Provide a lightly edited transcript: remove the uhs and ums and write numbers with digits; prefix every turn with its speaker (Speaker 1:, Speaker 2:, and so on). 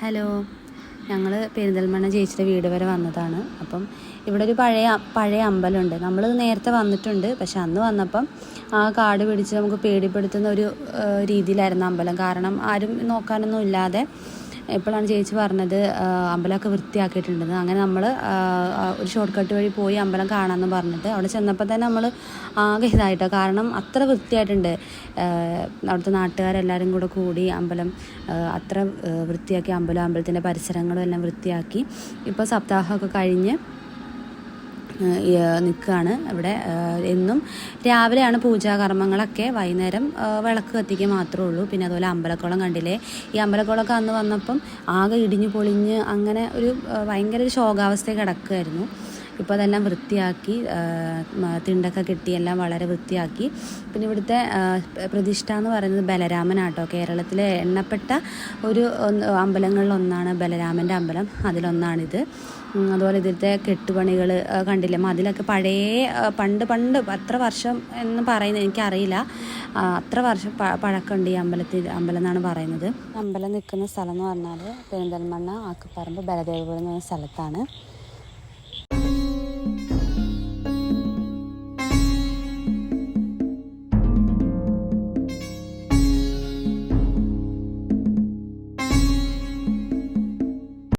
Speaker 1: Hello, ഞങ്ങൾ പെരിന്തൽമണ്ണ ചേച്ചിയുടെ വീട് വരെ വന്നതാണ്. അപ്പം ഇവിടെ ഒരു പഴയ അമ്പലമുണ്ട്. നമ്മൾ നേരത്തെ വന്നിട്ടുണ്ട്, പക്ഷെ അന്ന് വന്നപ്പം ആ കാട് പിടിച്ച് നമുക്ക് പേടിപ്പെടുത്തുന്ന ഒരു രീതിയിലായിരുന്നു അമ്പലം. കാരണം ആരും നോക്കാനൊന്നും ഇല്ലാതെ. ഇപ്പോഴാണ് ചേച്ചി പറഞ്ഞത് അമ്പലമൊക്കെ വൃത്തിയാക്കിയിട്ടുണ്ടെന്ന്. അങ്ങനെ നമ്മൾ ഒരു ഷോർട്ട് കട്ട് വഴി പോയി അമ്പലം കാണാമെന്ന് പറഞ്ഞിട്ട് അവിടെ ചെന്നപ്പോൾ തന്നെ നമ്മൾ ആകെ ഇതായിട്ടോ. കാരണം അത്ര വൃത്തിയായിട്ടുണ്ട്. അവിടുത്തെ നാട്ടുകാരെല്ലാവരും കൂടെ കൂടി അമ്പലം അത്ര വൃത്തിയാക്കി. അമ്പലത്തിൻ്റെ പരിസരങ്ങളും എല്ലാം വൃത്തിയാക്കി. ഇപ്പോൾ സപ്താഹമൊക്കെ കഴിഞ്ഞ് നിൽക്കുകയാണ് ഇവിടെ. എന്നും രാവിലെയാണ് പൂജാകർമ്മങ്ങളൊക്കെ, വൈകുന്നേരം വിളക്ക് കത്തിക്കുക മാത്രമേ ഉള്ളൂ. പിന്നെ അതുപോലെ അമ്പലക്കുളം കണ്ടില്ലേ, ഈ അമ്പലക്കുളമൊക്കെ അന്ന് വന്നപ്പം ആകെ ഇടിഞ്ഞു പൊളിഞ്ഞ് അങ്ങനെ ഒരു ഭയങ്കര ഒരു ശോകാവസ്ഥ കിടക്കുമായിരുന്നു. ഇപ്പോൾ അതെല്ലാം വൃത്തിയാക്കി, തിണ്ടൊക്കെ കെട്ടി എല്ലാം വളരെ വൃത്തിയാക്കി. പിന്നെ ഇവിടുത്തെ പ്രതിഷ്ഠ എന്ന് പറയുന്നത് ബലരാമനാട്ടോ. കേരളത്തിലെ എണ്ണപ്പെട്ട ഒരു അമ്പലങ്ങളിലൊന്നാണ് ബലരാമൻ്റെ അമ്പലം, അതിലൊന്നാണിത്. അതുപോലെ ഇതിലത്തെ കെട്ടുപണികൾ കണ്ടില്ലേ, മതിലൊക്കെ പണ്ട് അത്ര വർഷം എന്ന് പറയുന്നത് എനിക്കറിയില്ല. അത്ര വർഷം പഴക്കമുണ്ട് ഈ അമ്പലം എന്നാണ് പറയുന്നത്. അമ്പലം നിൽക്കുന്ന സ്ഥലം എന്ന് പറഞ്ഞാൽ പെരിന്തൽമണ്ണ ആക്കുപറമ്പ് ബലദേവപുരം എന്ന സ്ഥലത്താണ്.